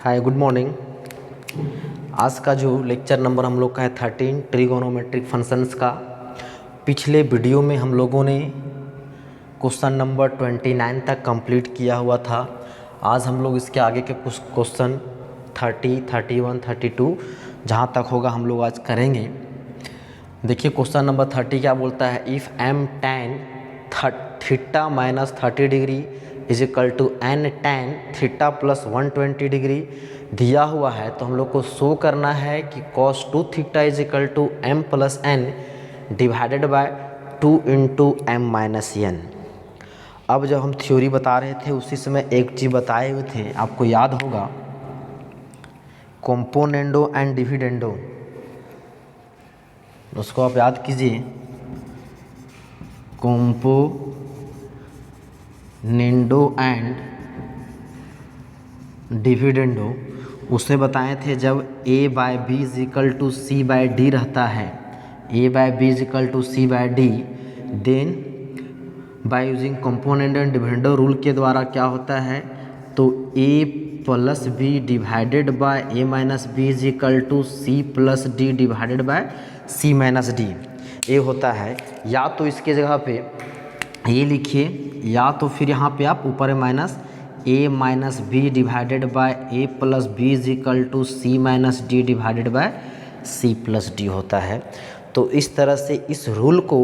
Hi good morning. आज का जो लेक्चर नंबर हम लोग का है 13 ट्रिगोनोमेट्रिक फंक्शंस का। पिछले वीडियो में हम लोगों ने क्वेश्चन नंबर 29 तक कंप्लीट किया हुआ था। आज हम लोग इसके आगे के कुछ क्वेश्चन 30, 31, 32 जहाँ तक होगा हम लोग आज करेंगे। देखिए क्वेश्चन नंबर 30 क्या बोलता है, if M tan theta minus 30 degree is equal to N tan theta plus 120 degree दिया हुआ है, तो हम लोग को शो करना है कि cos 2 theta is equal to M plus N divided by 2 into M minus N. अब जब हम थ्योरी बता रहे थे उसी समय एक चीज़ बताए हुए थे, आपको याद होगा, कॉम्पोनेंडो एंड डिविडेंडो। उसको आप याद कीजिए, कॉम्पोनेंडो एंड डिविडेंडो। उसमें बताए थे जब a by B is equal to C by D रहता है, a by B is equal to C by D, then by using componendo and dividendo rule के द्वारा क्या होता है, तो a plus B divided by a minus B is equal to C plus D divided by C minus D ये होता है। या तो इसके जगह पे ये लिखिए, या तो फिर यहाँ पे आप ऊपर minus a minus B divided by a plus B is equal to C minus D divided by C plus D होता है। तो इस तरह से इस रूल को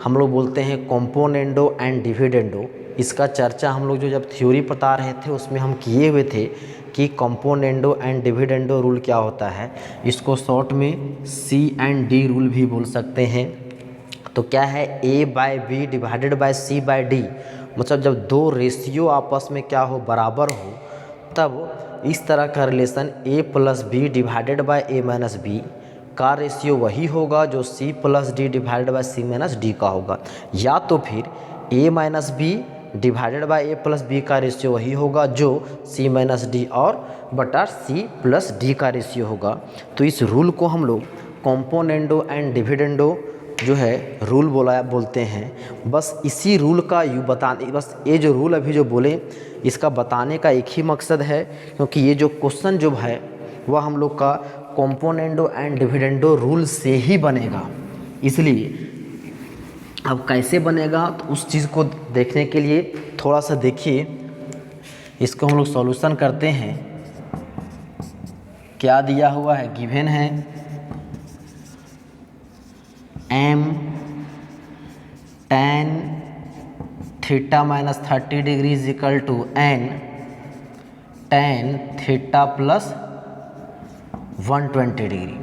हम लोग बोलते हैं कॉम्पोनेंडो एंड डिविडेंडो। इसका चर्चा हम लोग जो जब थ्योरी बता रहे थे उसमें हम किए हुए थे कि कॉम्पोनेंडो एंड डिविडेंडो रूल क्या होता है। इसको शॉर्ट में सी एंड डी रूल भी बोल सकते हैं। तो क्या है, a by B divided by C by D, मतलब जब दो रेशियो आपस में क्या हो, बराबर हो, तब इस तरह का relation a plus B divided by a minus B का रेशियो वही होगा जो c plus D divided by c minus D का होगा। या तो फिर a minus B divided by a plus B का रेशियो वही होगा जो c माइनस डी और बटा c प्लस डी का रेशियो होगा। तो इस रूल को हम लोग कॉम्पोनेंडो एंड डिविडेंडो जो है रूल बोलते हैं। बस इसी रूल का बस ये जो रूल अभी जो बोले इसका बताने का एक ही मकसद है, क्योंकि ये जो क्वेश्चन जो है वह हम लोग का कॉम्पोनेंडो एंड डिविडेंडो रूल से ही बनेगा। इसलिए अब कैसे बनेगा तो उस चीज़ को देखने के लिए थोड़ा सा देखिए, इसको हम लोग सॉल्यूशन करते हैं। क्या दिया हुआ है, गिवन है m tan theta minus 30 degree is equal to n tan theta plus 120 degree.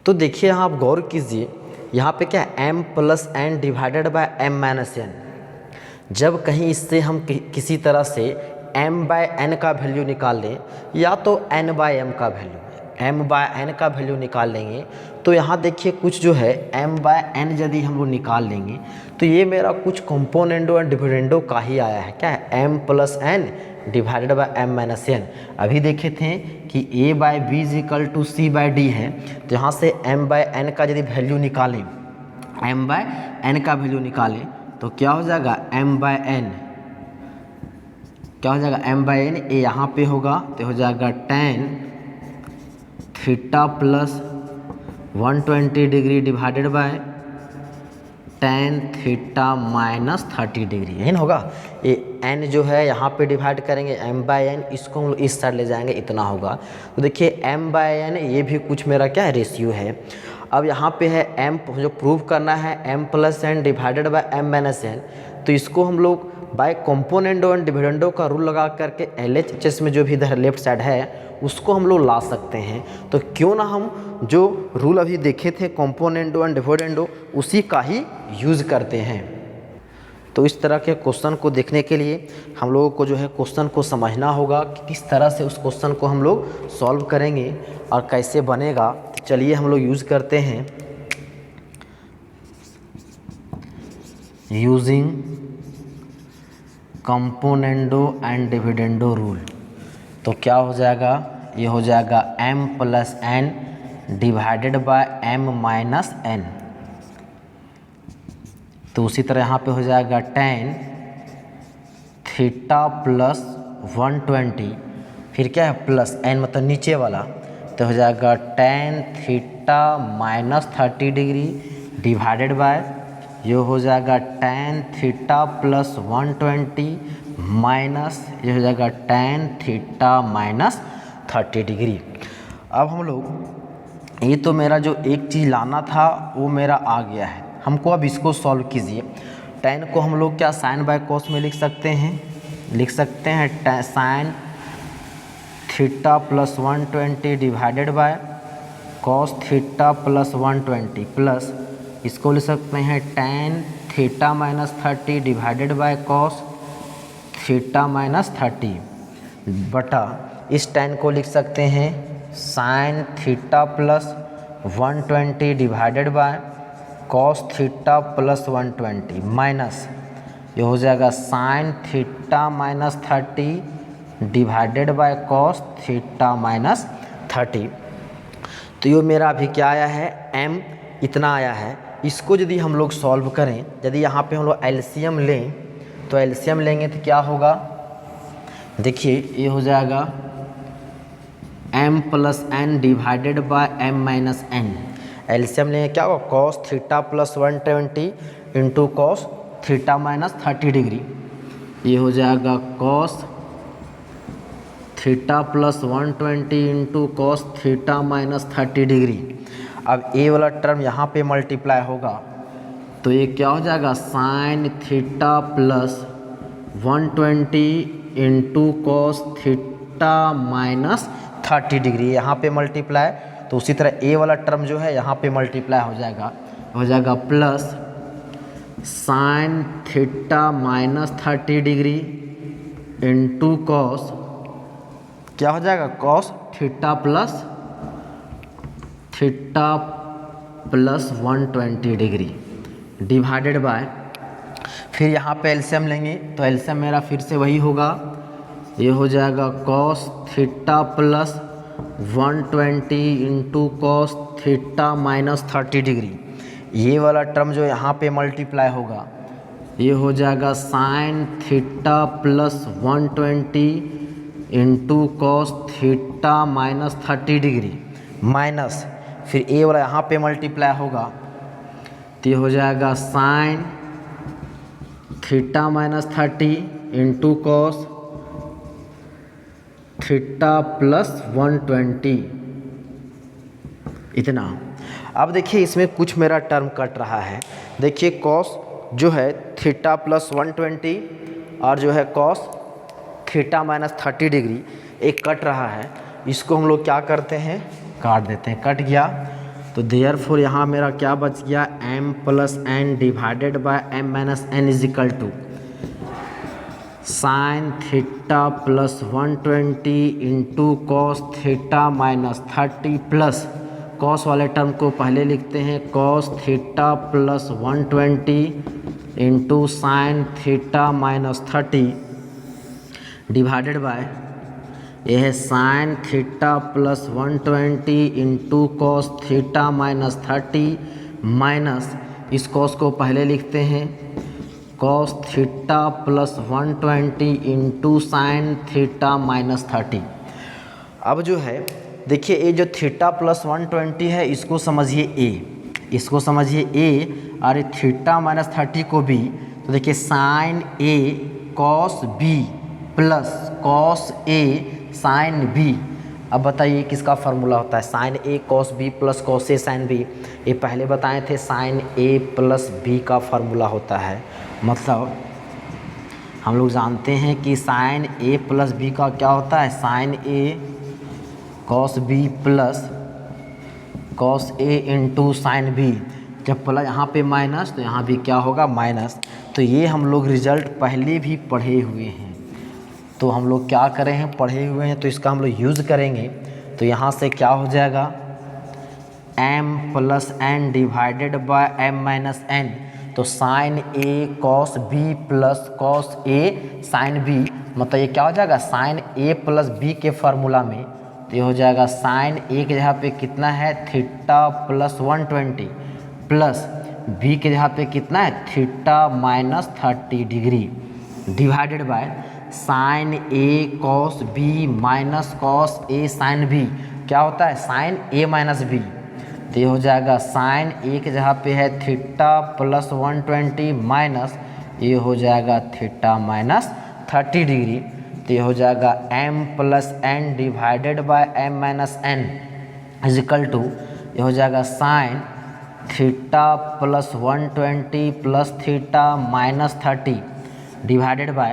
तो देखिए यहाँ आप गौर कीजिए, यहाँ पे क्या है, m plus N divided by m minus N. जब कहीं इससे हम किसी तरह से m बाय n का वैल्यू निकाल लें, या तो n बाय m का वैल्यू, m बाय n का वैल्यू निकाल लेंगे, तो यहाँ देखिए कुछ जो है m बाय n यदि हम लोग निकाल लेंगे तो ये मेरा कुछ कॉम्पोनेंडो एंड डिविडेंडो का ही आया है। क्या है, m plus N divided by m minus N. अभी देखे थे कि a by B is equal to C by D है, तो यहाँ से m बाय n का यदि वैल्यू निकालें, m बाय n का वैल्यू निकालें तो क्या हो जाएगा, m बाय n क्या हो जाएगा, m बाय n, ये यहाँ पे होगा तो हो जाएगा tan theta plus 120 degree divided by tan theta minus 30 degree, यही ना होगा। ये n जो है यहाँ पे डिवाइड करेंगे m बाय n, इसको हम लोग इस साइड ले जाएंगे, इतना होगा। तो देखिए m बाय n ये भी कुछ मेरा क्या है, रेशियो है। अब यहाँ पे है m जो प्रूव करना है m plus N divided by m minus N, तो इसको हम लोग बाय कॉम्पोनेंडो एंड डिविडेंडो का रूल लगा करके LHS में जो भी इधर लेफ्ट साइड है उसको हम लोग ला सकते हैं। तो क्यों ना हम जो रूल अभी देखे थे कॉम्पोनेंडो एंड डिविडेंडो उसी का ही यूज़ करते हैं। तो इस तरह के क्वेश्चन को देखने के लिए हम लोगों को जो है क्वेश्चन को समझना होगा कि किस तरह से उस क्वेश्चन को हम लोग सॉल्व करेंगे और कैसे बनेगा। तो चलिए हम लोग यूज़ करते हैं using componendo and dividendo rule. तो क्या हो जाएगा, ये हो जाएगा m plus N divided by m minus N. तो उसी तरह यहाँ पे हो जाएगा tan थीटा प्लस 120 फिर क्या है प्लस एन मतलब नीचे वाला, तो हो जाएगा tan theta minus 30 degree divided by ये हो जाएगा tan थीटा प्लस 120 माइनस ये हो जाएगा tan थीटा माइनस 30 डिग्री। अब हम लोग ये तो मेरा जो एक चीज़ लाना था वो मेरा आ गया है, हमको अब इसको सॉल्व कीजिए। tan को हम लोग क्या साइन बाय कॉस में लिख सकते हैं, sign theta plus 120 divided by cos theta plus 120 plus इसको लिख सकते हैं tan theta minus 30 divided by cos theta minus 30 बटा इस tan को लिख सकते हैं sign theta plus 120 divided by cos theta plus 120 minus ये हो जाएगा sine theta minus 30 divided by cos theta minus 30। तो ये मेरा अभी क्या आया है m इतना आया है। इसको यदि हम लोग सॉल्व करें, यदि यहाँ पे हम लोग एलसीएम लें तो एलसीएम लेंगे तो क्या होगा, देखिए ये हो जाएगा m plus N divided by m minus N. LCM लेंगे क्या होगा cos theta plus 120 into cos theta minus 30 degree, ये हो जाएगा cos theta plus 120 into cos theta minus 30 degree. अब ए वाला टर्म यहाँ पे मल्टीप्लाई होगा तो ये क्या हो जाएगा sine theta plus 120 into cos theta minus 30 degree, यहाँ पे मल्टीप्लाई, तो उसी तरह ए वाला टर्म जो है यहाँ पे मल्टीप्लाई हो जाएगा plus sign theta minus 30 degree into cos क्या हो जाएगा cos theta plus 120 degree divided bye, फिर यहाँ पे एलसीएम लेंगे तो एलसीएम मेरा फिर से वही होगा, ये हो जाएगा cos theta plus 120 into cos theta minus 30 degree. ये वाला टर्म जो यहाँ पे मल्टीप्लाई होगा ये हो जाएगा sine theta plus 120 into cos theta minus 30 degree minus फिर ए वाला यहाँ पे मल्टीप्लाई होगा तो ये हो जाएगा sine theta minus 30 into cos theta plus 120 इतना। अब देखिए इसमें कुछ मेरा टर्म कट रहा है, देखिए कॉस जो है थीटा प्लस 120 और जो है कॉस थीटा माइनस 30 डिग्री एक कट रहा है, इसको हम लोग क्या करते हैं काट देते हैं, कट गया तो देयरफॉर यहाँ मेरा क्या बच गया m plus N divided by m minus N is equal to sine theta plus 120 into cos theta minus 30 plus cos वाले टर्म को पहले लिखते हैं cos theta plus 120 into sine theta minus 30 divided by यह है sine theta plus 120 into cos theta minus 30 minus इस cos को पहले लिखते हैं cos theta plus 120 into sine theta minus 30। अब जो है देखिए ये जो थीटा प्लस 120 है इसको समझिए ए और ये थीटा माइनस 30 को बी, तो देखिए sign A cos B plus cos A sine B. अब बताइए किसका फार्मूला होता है sign A cos B plus cos A sine B, ये पहले बताए थे साइन ए प्लस बी का फार्मूला होता है, मतलब हम लोग जानते हैं कि साइन ए प्लस बी का क्या होता है sign A cos B plus cos A into sine B, जब प्लस यहाँ पे माइनस तो यहाँ भी क्या होगा माइनस। तो ये हम लोग रिजल्ट पहले भी पढ़े हुए हैं, तो हम लोग क्या करें हैं पढ़े हुए हैं तो इसका हम लोग यूज़ करेंगे। तो यहाँ से क्या हो जाएगा m plus N divided by m minus N, तो sine A cos B plus cos A sine B, मतलब ये क्या हो जाएगा साइन ए प्लस बी के फार्मूला में, तो ये हो जाएगा साइन ए के जगह पे कितना है थीटा प्लस 120 प्लस बी के जगह पे कितना है theta minus 30 degree, divided by sine A cos B minus cos A sine B. क्या होता है साइन ए माइनस बी, तो ये हो जाएगा साइन ए के जगह पे है थीटा प्लस 120 माइनस ये हो जाएगा थीटा माइनस 30 डिग्री, तो ये हो जाएगा m plus N divided by m minus N is equal to ये हो जाएगा sine theta plus 120 plus theta minus 30 divided by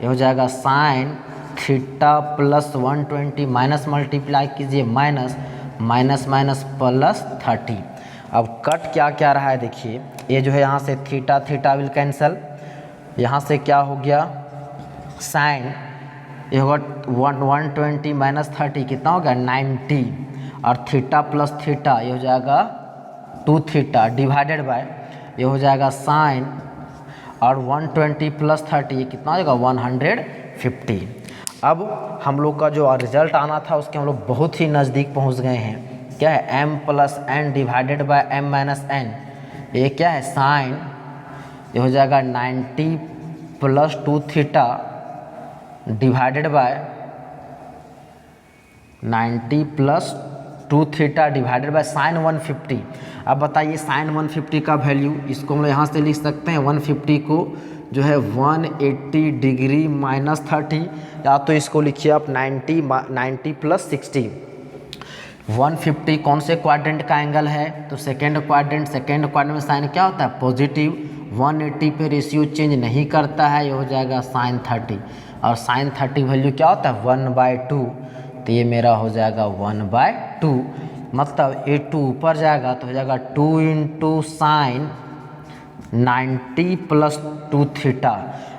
ये हो जाएगा sine theta plus 120 minus multiply कीजिए माइनस माइनस माइनस प्लस 30। अब कट क्या क्या रहा है देखिए, ये जो है यहाँ से थीटा थीटा विल कैंसल, यहाँ से क्या हो गया साइन ये होगा 120 माइनस 30 कितना हो गया 90 और थीटा प्लस थीटा ये हो जाएगा 2 थीटा डिवाइडेड बाय ये हो जाएगा साइन और 120 प्लस 30 ये कितना हो जाएगा 150। अब हम लोग का जो रिजल्ट आना था उसके हम लोग बहुत ही नज़दीक पहुंच गए हैं। क्या है m plus N divided by m minus N, ये क्या है साइन ये हो जाएगा 90 plus 2 theta divided by 90 plus 2 theta divided by sine 150। अब बताइए साइन 150 का वैल्यू इसको हम लोग यहाँ से लिख सकते हैं 150 को जो है 180 डिग्री माइनस 30, या तो इसको लिखिए आप 90 प्लस 60। 150 कौन से क्वाड्रेंट का एंगल है, तो सेकेंड क्वाड्रेंट में साइन क्या होता है पॉजिटिव, 180 पे रेशियो चेंज नहीं करता है, ये हो जाएगा साइन 30 और साइन 30 वैल्यू क्या होता है 1/2, तो ये मेरा हो जाएगा 1/2, मतलब ये 2 ऊपर जाएगा तो हो जाएगा 2 इंटू साइन 90 प्लस 2 थीटा।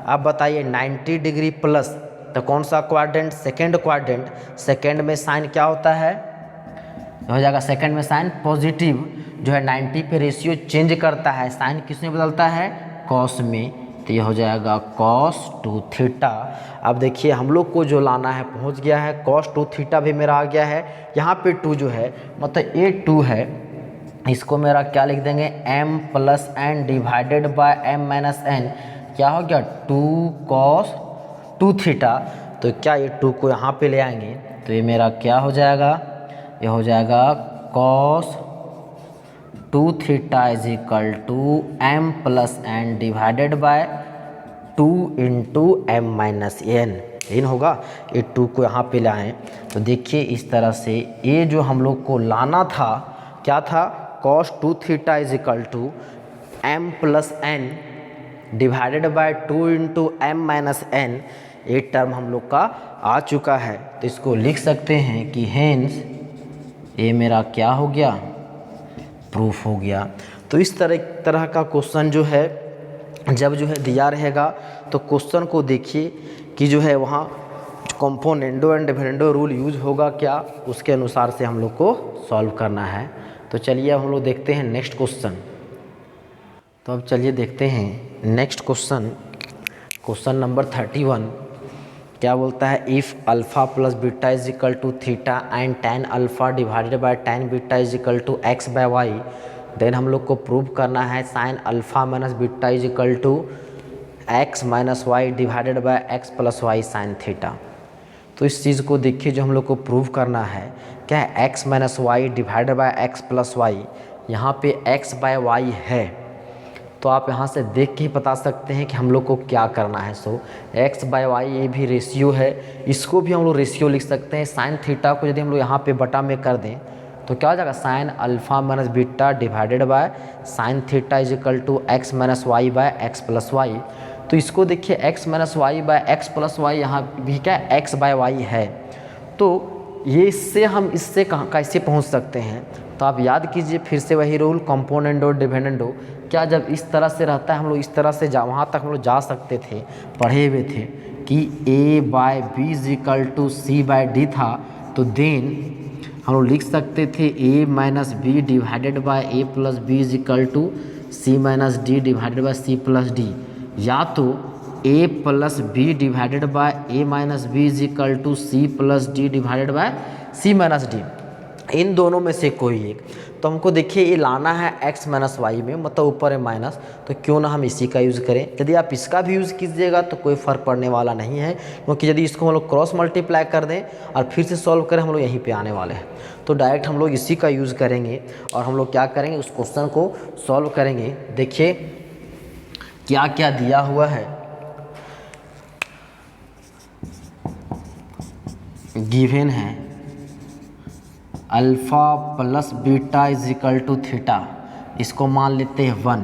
अब बताइए 90 डिग्री प्लस तो कौन सा क्वाड्रेंट, सेकेंड क्वाड्रेंट, सेकेंड में साइन क्या होता है हो जाएगा सेकेंड में साइन पॉजिटिव जो है 90 पे रेशियो चेंज करता है, साइन किस में बदलता है कॉस में, तो ये हो जाएगा कॉस 2 थीटा। अब देखिए हम लोग को जो लाना है पहुंच गया है, कॉस 2 थीटा भी मेरा आ गया है, यहाँ पे 2 जो है मतलब ये 2 है, इसको मेरा क्या लिख देंगे m plus N divided by m minus N, क्या हो गया 2 कॉस 2 थीटा, तो क्या ये 2 को यहाँ पे ले आएंगे तो ये मेरा क्या हो जाएगा, ये हो जाएगा cos 2 theta is equal to m plus N divided by 2 into M minus N होगा। ये 2 को यहाँ पे लाएँ तो देखिए इस तरह से ये जो हम लोग को लाना था क्या था cos 2 theta is equal to m plus N divided by 2 into M minus N, ये टर्म हम लोग का आ चुका है, तो इसको लिख सकते हैं कि हेंस ये मेरा क्या हो गया प्रूफ हो गया। तो इस तरह का क्वेश्चन जो है जब जो है दिया रहेगा तो क्वेश्चन को देखिए कि जो है वहाँ कंपोनेंडो एंड डिफरेंडो रूल यूज होगा क्या, उसके अनुसार से हम लोग को सॉल्व करना है। तो चलिए अब हम लोग देखते हैं नेक्स्ट क्वेश्चन। तो अब चलिए देखते हैं नेक्स्ट क्वेश्चन नंबर 31 क्या बोलता है, if alpha plus beta is equal to theta and tan alpha divided by tan beta is equal to X by Y, then हम लोग को प्रूव करना है sine alpha minus beta is equal to X minus Y divided by X plus Y sine theta. तो इस चीज़ को देखिए जो हम लोग को प्रूव करना है क्या है X minus Y divided by X plus Y, यहाँ पे एक्स बाय वाई है तो आप यहाँ से देख के ही बता सकते हैं कि हम लोग को क्या करना है। सो एक्स बाय वाई ये भी रेशियो है, इसको भी हम लोग रेशियो लिख सकते हैं। साइन थीटा को यदि हम लोग यहाँ पे बटा में कर दें तो क्या हो जाएगा sine alpha minus beta divided by sine theta is equal to X minus Y by X plus Y. तो इसको देखिए X minus Y by X plus Y, यहाँ भी क्या एक्स बाय वाई है, तो ये इससे कैसे पहुँच सकते हैं, तो आप याद कीजिए फिर से वही रूल कंपोनेंडो डिपेंडेंटो, क्या जब इस तरह से रहता है हम लोग इस तरह से वहाँ तक हम लोग जा सकते थे, पढ़े हुए थे कि a by B is equal to C by D था, तो देन हम लोग लिख सकते थे a minus B divided by A plus B is equal to C minus D divided by C plus D, या तो a plus B divided by A minus B is equal to C plus D divided by C minus D, इन दोनों में से कोई एक। तो हमको देखिए ये लाना है x माइनस वाई में, मतलब ऊपर है माइनस, तो क्यों ना हम इसी का यूज़ करें। यदि आप इसका भी यूज़ कीजिएगा तो कोई फ़र्क पड़ने वाला नहीं है, क्योंकि यदि इसको हम लोग क्रॉस मल्टीप्लाई कर दें और फिर से सॉल्व करें, हम लोग यहीं पे आने वाले हैं। तो डायरेक्ट हम लोग इसी का यूज़ करेंगे और हम लोग क्या करेंगे, उस क्वेश्चन को सॉल्व करेंगे। देखिए क्या क्या दिया हुआ है। गिवन है alpha plus beta is equal to theta, इसको मान लेते हैं 1।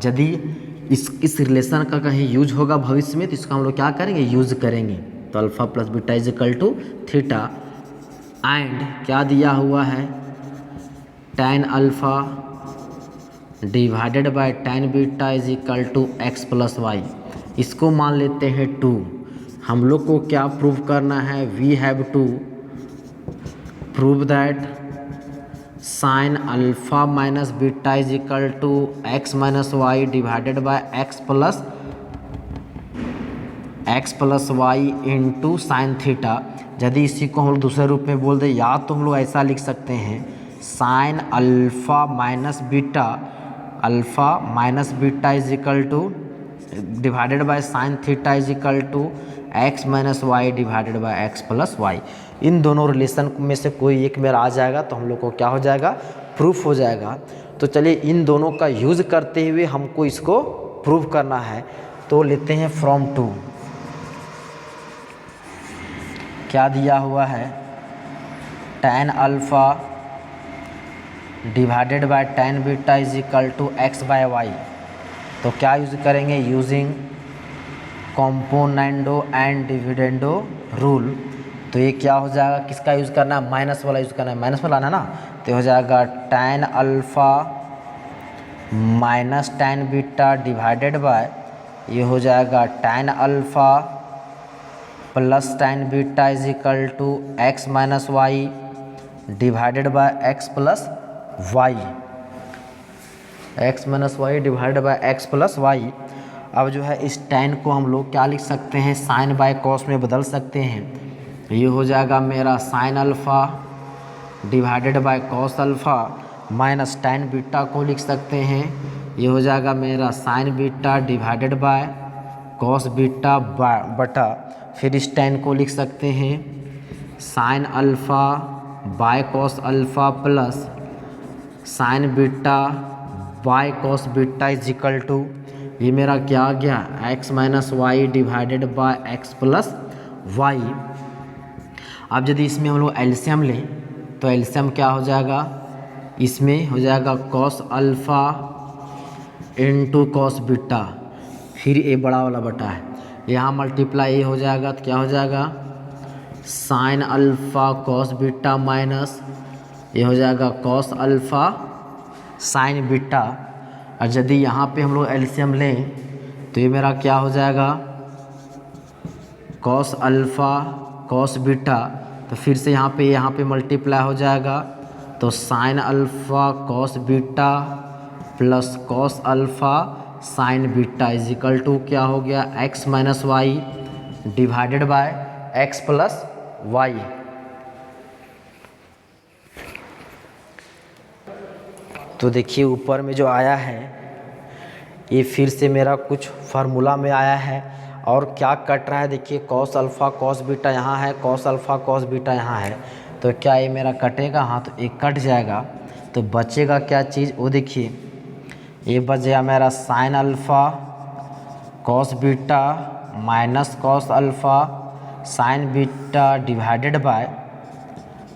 यदि इस रिलेशन का कहीं यूज होगा भविष्य में तो इसका हम लोग क्या करेंगे, यूज़ करेंगे। तो alpha plus beta is equal to theta and क्या दिया हुआ है, tan alpha divided by tan beta is equal to X plus Y, इसको मान लेते हैं 2। हम लोग को क्या प्रूव करना है, we have to prove that sine alpha minus beta is equal to X minus Y divided by X plus Y into sine theta. यदि इसी को हम लोग दूसरे रूप में बोल दें, या तो हम लोग ऐसा लिख सकते हैं sine alpha minus beta is equal to divided by sine theta is equal to X minus Y divided by X plus Y. इन दोनों रिलेशन में से कोई एक मेरा आ जाएगा तो हम लोग को क्या हो जाएगा, प्रूफ हो जाएगा। तो चलिए इन दोनों का यूज़ करते हुए हमको इसको प्रूव करना है। तो लेते हैं फ्रॉम टू, क्या दिया हुआ है, tan alpha divided by tan beta is equal to X by Y. तो क्या यूज़ करेंगे, using componendo and dividendo rule. तो ये क्या हो जाएगा, किसका यूज़ करना है, माइनस वाला यूज़ करना है, माइनस वाला है ना। तो हो जाएगा tan alpha minus tan beta divided by, ये हो जाएगा tan alpha plus tan beta is equal to X minus Y divided by X plus Y, X minus Y divided by X plus Y. अब जो है इस tan को हम लोग क्या लिख सकते हैं, साइन बाय कॉस में बदल सकते हैं। ये हो जाएगा मेरा sine alpha divided by cos alpha minus tan beta को लिख सकते हैं, ये हो जाएगा मेरा sine beta divided by cos beta बटा, फिर इस tan को लिख सकते हैं sine alpha by cos alpha plus sine beta by cos beta is equal to, ये मेरा क्या आ गया, X minus Y divided by X plus Y. अब यदि इसमें हम लोग एलसीएम लें तो एलसीएम क्या हो जाएगा, इसमें हो जाएगा cos alpha into cos beta, फिर ए बड़ा वाला बटा है, यहाँ मल्टीप्लाई ए हो जाएगा तो क्या हो जाएगा sine alpha cos beta minus ये हो जाएगा कॉस अल्फ़ा साइन बीटा। और यदि यहाँ पे हम लोग एलसीएम लें तो ये मेरा क्या हो जाएगा कॉस अल्फ़ा कॉस बीटा, तो फिर से यहाँ पे मल्टीप्लाई हो जाएगा, तो sine alpha cos beta plus cos alpha sine beta is equal to क्या हो गया, X minus Y divided by X plus Y. तो देखिए ऊपर में जो आया है ये फिर से मेरा कुछ फार्मूला में आया है और क्या कट रहा है, देखिए कॉस अल्फ़ा कॉस बीटा यहाँ है, कॉस अल्फ़ा कॉस बीटा यहाँ है, तो क्या ये मेरा कटेगा, हाँ तो एक कट जाएगा। तो बचेगा क्या चीज़, वो देखिए ये बच गया मेरा sine alpha cos beta minus cos alpha sine beta divided by,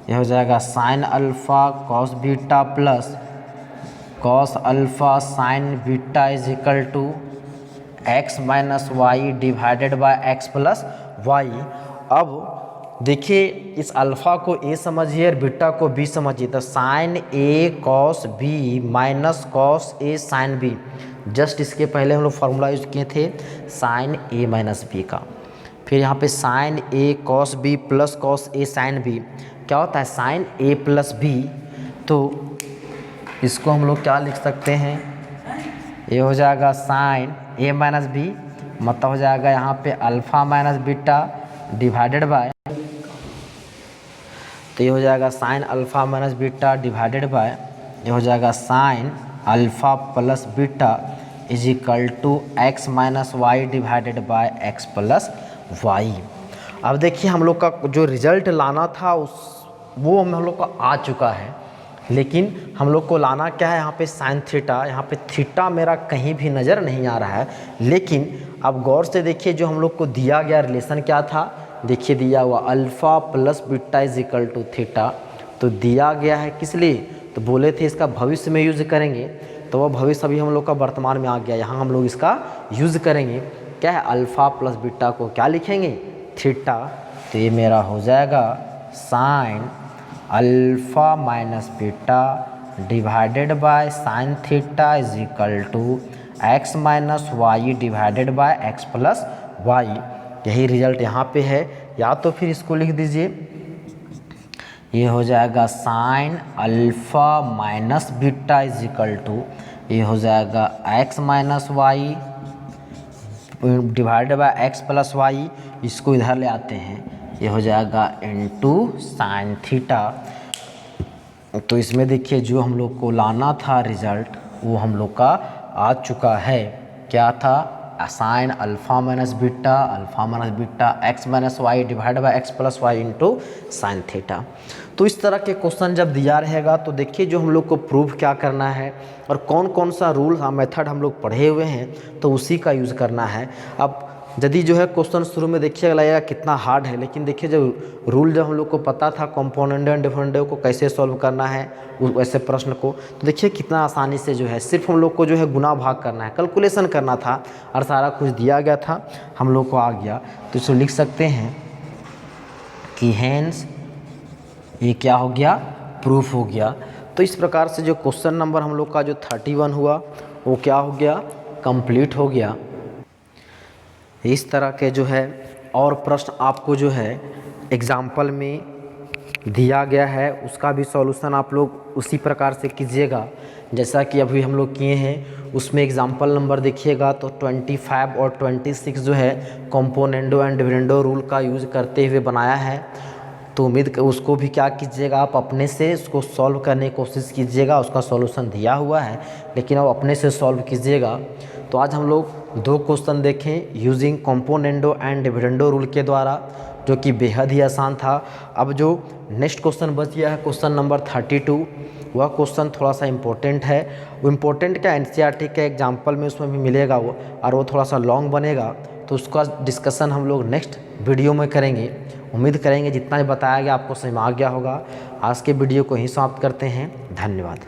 ये हो जाएगा sine alpha cos beta plus cos alpha sine beta is equal to X minus Y divided by X plus Y. अब देखिए इस alpha को ए समझिए और beta को बी समझिए, तो sine A cos B minus cos A sine B, just इसके पहले हम लोग फार्मूला यूज किए थे साइन ए माइनस बी का। फिर यहाँ पे sign A cos B plus cos A sine B, क्या होता है साइन ए प्लस बी, तो इसको हम लोग क्या लिख सकते हैं, ये हो जाएगा साइन ए माइनस बी, मतलब हो जाएगा यहाँ पे alpha minus beta divided by, तो ये हो जाएगा sine alpha minus beta divided by, ये हो जाएगा sine alpha plus beta is equal to X minus Y divided by X plus Y. अब देखिए हम लोग का जो रिजल्ट लाना था वो हम लोग का आ चुका है, लेकिन हम लोग को लाना क्या है यहाँ पे साइन थीटा। यहाँ पे थीटा मेरा कहीं भी नज़र नहीं आ रहा है, लेकिन अब गौर से देखिए जो हम लोग को दिया गया रिलेशन क्या था, देखिए दिया हुआ alpha plus beta is equal to theta. तो दिया गया है किस लिए, तो बोले थे इसका भविष्य में यूज़ करेंगे, तो वह भविष्य अभी हम लोग का वर्तमान में आ गया, यहाँ हम लोग इसका यूज़ करेंगे। क्या है, अल्फ़ा प्लस बीटा को क्या लिखेंगे, थीटा। तो ये मेरा हो जाएगा sine alpha minus beta divided by sine theta is equal to X minus Y divided by X plus Y. यही रिजल्ट यहाँ पे है, या तो फिर इसको लिख दीजिए, ये हो जाएगा sine alpha minus beta is equal to, ये हो जाएगा X minus Y divided by X plus Y. इसको इधर ले आते हैं, ये हो जाएगा इनटू साइन थीटा। तो इसमें देखिए जो हम लोग को लाना था रिजल्ट वो हम लोग का आ चुका है। क्या था, sine alpha minus beta X minus Y divide by X plus Y into sine theta. तो इस तरह के क्वेश्चन जब दिया रहेगा तो देखिए जो हम लोग को प्रूफ क्या करना है और कौन कौन सा रूल मेथड हम लोग पढ़े हुए हैं तो उसी का यूज़ करना है। अब यदि जो है क्वेश्चन शुरू में देखिएगा लगेगा कितना हार्ड है, लेकिन देखिए जब रूल जब हम लोग को पता था कंपोनेंट एंड डिफरेंट को कैसे सॉल्व करना है वैसे प्रश्न को, तो देखिए कितना आसानी से जो है सिर्फ हम लोग को जो है गुना भाग करना है, कैलकुलेशन करना था और सारा कुछ दिया गया था हम लोग को आ गया। तो इसको लिख सकते हैं कि हैंस ये क्या हो गया, प्रूफ हो गया। तो इस प्रकार से जो क्वेश्चन नंबर हम लोग का जो 31 हुआ वो क्या हो गया, कंप्लीट हो गया। इस तरह के जो है और प्रश्न आपको जो है एग्जाम्पल में दिया गया है उसका भी सॉल्यूशन आप लोग उसी प्रकार से कीजिएगा जैसा कि अभी हम लोग किए हैं। उसमें एग्जाम्पल नंबर देखिएगा तो 25 और 26 जो है कंपोनेंडो एंड डिविडेंडो रूल का यूज़ करते हुए बनाया है। तो उम्मीद उसको भी क्या कीजिएगा, आप अपने से उसको सॉल्व करने की कोशिश कीजिएगा। उसका सॉल्यूशन दिया हुआ है लेकिन आप अपने से सॉल्व कीजिएगा। तो आज हम लोग 2 क्वेश्चन देखें using componendo and dividendo rule के द्वारा, जो कि बेहद ही आसान था। अब जो नेक्स्ट क्वेश्चन बच गया है क्वेश्चन नंबर 32, वह क्वेश्चन थोड़ा सा इम्पोर्टेंट है। वो इम्पोर्टेंट क्या, एनसीईआरटी के एग्जाम्पल में उसमें भी मिलेगा वो, और वो थोड़ा सा लॉन्ग बनेगा, तो उसका डिस्कशन हम लोग नेक्स्ट वीडियो में करेंगे। उम्मीद करेंगे जितना भी बताया गया आपको समझ में आ गया होगा। आज के वीडियो को यहीं समाप्त करते हैं। धन्यवाद।